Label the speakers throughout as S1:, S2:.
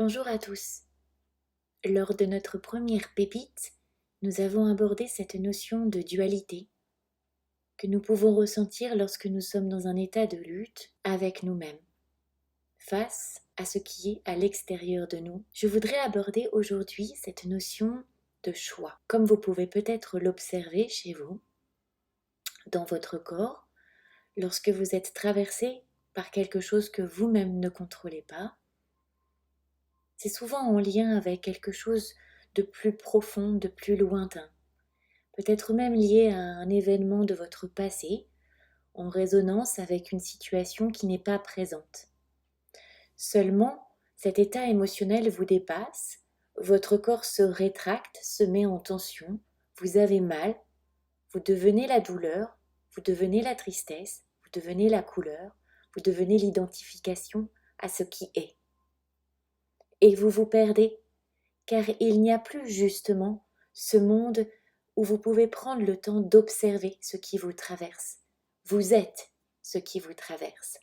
S1: Bonjour à tous. Lors de notre première pépite, nous avons abordé cette notion de dualité que nous pouvons ressentir lorsque nous sommes dans un état de lutte avec nous-mêmes. Face à ce qui est à l'extérieur de nous, je voudrais aborder aujourd'hui cette notion de choix. Comme vous pouvez peut-être l'observer chez vous, dans votre corps, lorsque vous êtes traversé par quelque chose que vous-même ne contrôlez pas, c'est souvent en lien avec quelque chose de plus profond, de plus lointain. Peut-être même lié à un événement de votre passé, en résonance avec une situation qui n'est pas présente. Seulement, cet état émotionnel vous dépasse, votre corps se rétracte, se met en tension, vous avez mal, vous devenez la douleur, vous devenez la tristesse, vous devenez la couleur, vous devenez l'identification à ce qui est. Et vous vous perdez, car il n'y a plus justement ce monde où vous pouvez prendre le temps d'observer ce qui vous traverse. Vous êtes ce qui vous traverse.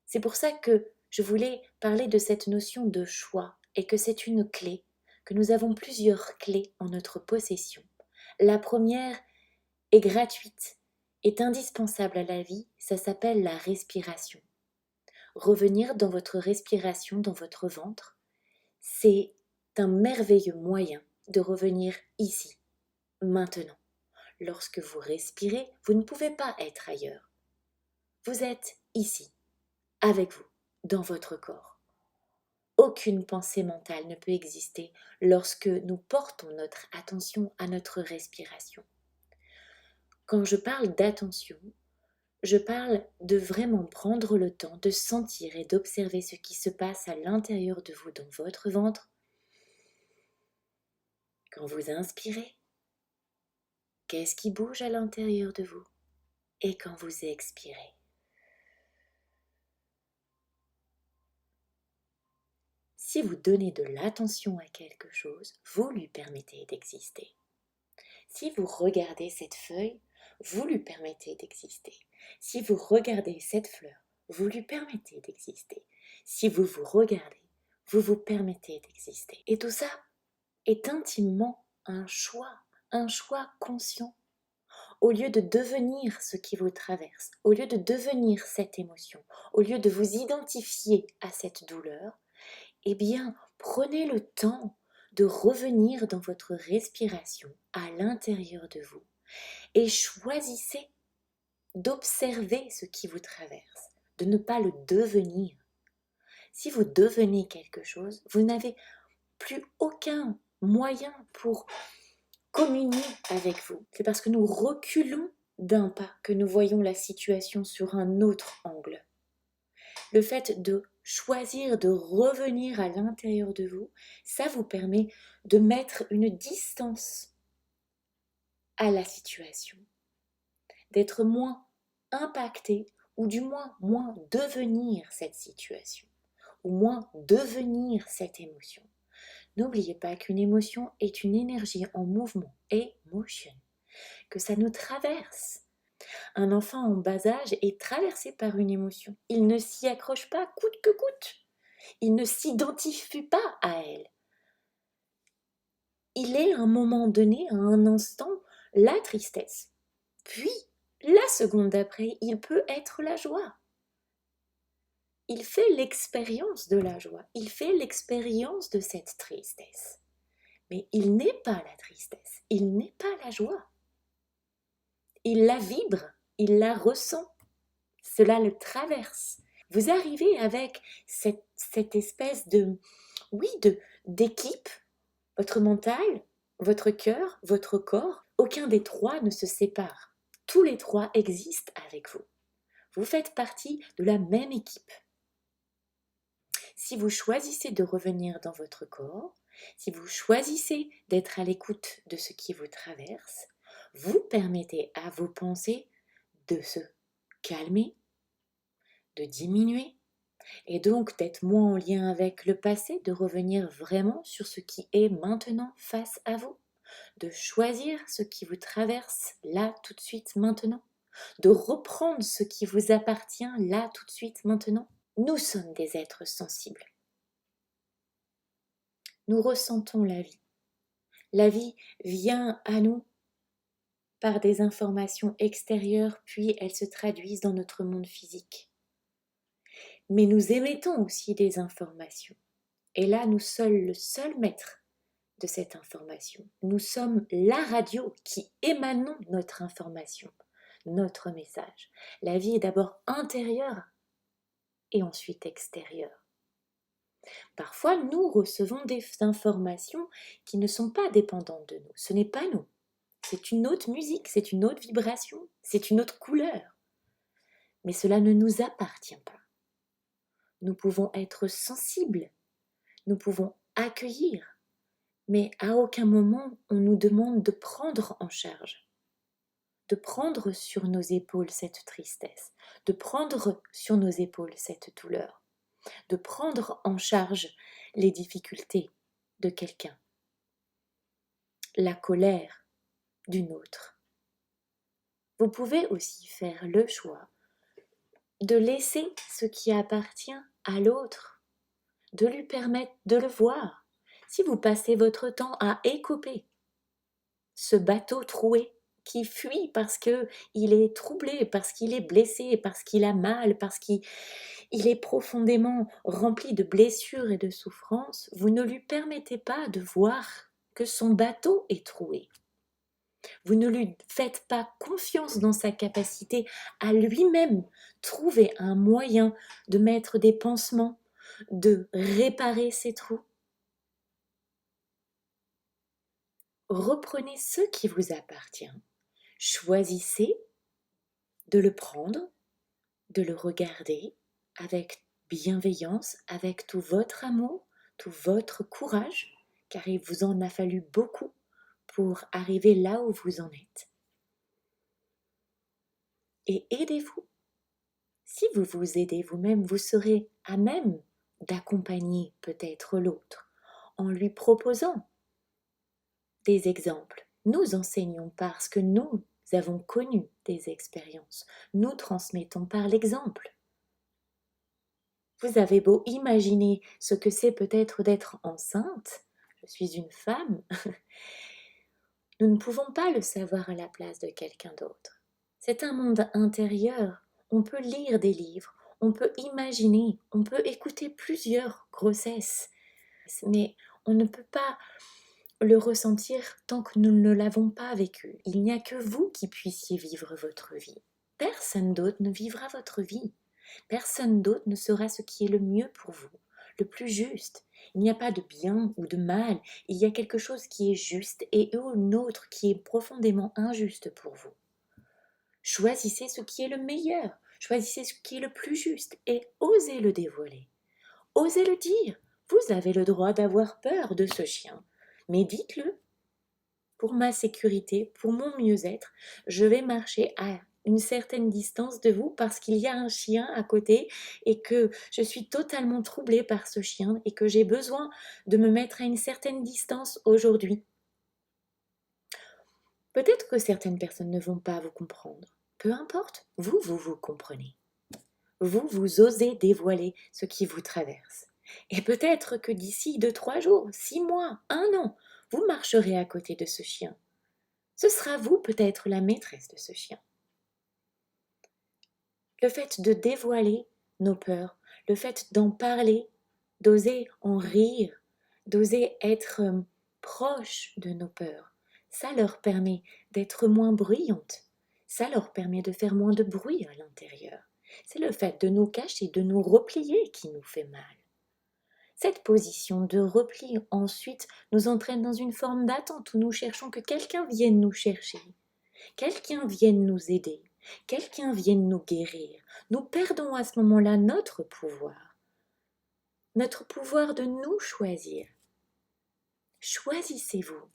S1: C'est pour ça que je voulais parler de cette notion de choix et que c'est une clé, que nous avons plusieurs clés en notre possession. La première est gratuite, est indispensable à la vie, ça s'appelle la respiration. Revenir dans votre respiration, dans votre ventre, c'est un merveilleux moyen de revenir ici, maintenant. Lorsque vous respirez, vous ne pouvez pas être ailleurs. Vous êtes ici, avec vous, dans votre corps. Aucune pensée mentale ne peut exister lorsque nous portons notre attention à notre respiration. Quand je parle d'attention, je parle de vraiment prendre le temps de sentir et d'observer ce qui se passe à l'intérieur de vous, dans votre ventre. Quand vous inspirez, qu'est-ce qui bouge à l'intérieur de vous? Et quand vous expirez. Si vous donnez de l'attention à quelque chose, vous lui permettez d'exister. Si vous regardez cette feuille, vous lui permettez d'exister. Si vous regardez cette fleur, vous lui permettez d'exister. Si vous vous regardez, vous vous permettez d'exister. Et tout ça est intimement un choix conscient. Au lieu de devenir ce qui vous traverse, au lieu de devenir cette émotion, au lieu de vous identifier à cette douleur, eh bien, prenez le temps de revenir dans votre respiration à l'intérieur de vous et choisissez d'observer ce qui vous traverse, de ne pas le devenir. Si vous devenez quelque chose, vous n'avez plus aucun moyen pour communier avec vous. C'est parce que nous reculons d'un pas que nous voyons la situation sur un autre angle. Le fait de choisir de revenir à l'intérieur de vous, ça vous permet de mettre une distance à la situation, d'être moins impacté ou du moins devenir cette situation ou moins devenir cette émotion. N'oubliez pas qu'une émotion est une énergie en mouvement, emotion, que ça nous traverse. Un enfant en bas âge est traversé par une émotion. Il ne s'y accroche pas coûte que coûte. Il ne s'identifie pas à elle. Il est à un moment donné, à un instant, la tristesse. Puis, la seconde d'après, il peut être la joie. Il fait l'expérience de la joie. Il fait l'expérience de cette tristesse. Mais il n'est pas la tristesse. Il n'est pas la joie. Il la vibre. Il la ressent. Cela le traverse. Vous arrivez avec cette espèce d'équipe, votre mental, votre cœur, votre corps. Aucun des trois ne se sépare. Tous les trois existent avec vous. Vous faites partie de la même équipe. Si vous choisissez de revenir dans votre corps, si vous choisissez d'être à l'écoute de ce qui vous traverse, vous permettez à vos pensées de se calmer, de diminuer, et donc d'être moins en lien avec le passé, de revenir vraiment sur ce qui est maintenant face à vous, de choisir ce qui vous traverse là tout de suite maintenant, de reprendre ce qui vous appartient là tout de suite maintenant. Nous sommes des êtres sensibles. nous ressentons la vie. La vie vient à nous par des informations extérieures, puis elles se traduisent dans notre monde physique. Mais nous émettons aussi des informations. Et là, nous sommes le seul maître de cette information. Nous sommes la radio qui émanons notre information, notre message. La vie est d'abord intérieure et ensuite extérieure. Parfois, nous recevons des informations qui ne sont pas dépendantes de nous. Ce n'est pas nous. C'est une autre musique, c'est une autre vibration, c'est une autre couleur. Mais cela ne nous appartient pas. Nous pouvons être sensibles, nous pouvons accueillir, mais à aucun moment on nous demande de prendre en charge, de prendre sur nos épaules cette tristesse, de prendre sur nos épaules cette douleur, de prendre en charge les difficultés de quelqu'un, la colère d'une autre. Vous pouvez aussi faire le choix de laisser ce qui appartient à l'autre, de lui permettre de le voir. Si vous passez votre temps à écoper ce bateau troué qui fuit parce qu'il est troublé, parce qu'il est blessé, parce qu'il a mal, parce qu'il est profondément rempli de blessures et de souffrances, vous ne lui permettez pas de voir que son bateau est troué. Vous ne lui faites pas confiance dans sa capacité à lui-même trouver un moyen de mettre des pansements, de réparer ses trous. Reprenez ce qui vous appartient. Choisissez de le prendre, de le regarder avec bienveillance, avec tout votre amour, tout votre courage, car il vous en a fallu beaucoup pour arriver là où vous en êtes. Et aidez-vous. Si vous vous aidez vous-même, vous serez à même d'accompagner peut-être l'autre en lui proposant des exemples. Nous enseignons parce que nous avons connu des expériences. Nous transmettons par l'exemple. Vous avez beau imaginer ce que c'est peut-être d'être enceinte, je suis une femme, nous ne pouvons pas le savoir à la place de quelqu'un d'autre. C'est un monde intérieur. On peut lire des livres, on peut imaginer, on peut écouter plusieurs grossesses, mais on ne peut pas le ressentir tant que nous ne l'avons pas vécu. Il n'y a que vous qui puissiez vivre votre vie. Personne d'autre ne vivra votre vie. Personne d'autre ne saura ce qui est le mieux pour vous, le plus juste. Il n'y a pas de bien ou de mal, il y a quelque chose qui est juste et un autre qui est profondément injuste pour vous. Choisissez ce qui est le meilleur, choisissez ce qui est le plus juste et osez le dévoiler. Osez le dire. Vous avez le droit d'avoir peur de ce chien, mais dites-le. Pour ma sécurité, pour mon mieux-être, je vais marcher à une certaine distance de vous parce qu'il y a un chien à côté et que je suis totalement troublée par ce chien et que j'ai besoin de me mettre à une certaine distance aujourd'hui. Peut-être que certaines personnes ne vont pas vous comprendre. Peu importe, vous comprenez. Vous osez dévoiler ce qui vous traverse. Et peut-être que d'ici 2-3 jours, 6 mois, 1 an, vous marcherez à côté de ce chien. Ce sera vous peut-être la maîtresse de ce chien. Le fait de dévoiler nos peurs, le fait d'en parler, d'oser en rire, d'oser être proche de nos peurs, ça leur permet d'être moins bruyantes, ça leur permet de faire moins de bruit à l'intérieur. C'est le fait de nous cacher, de nous replier qui nous fait mal. Cette position de repli ensuite nous entraîne dans une forme d'attente où nous cherchons que quelqu'un vienne nous chercher, quelqu'un vienne nous aider, quelqu'un vienne nous guérir. Nous perdons à ce moment-là notre pouvoir de nous choisir. Choisissez-vous.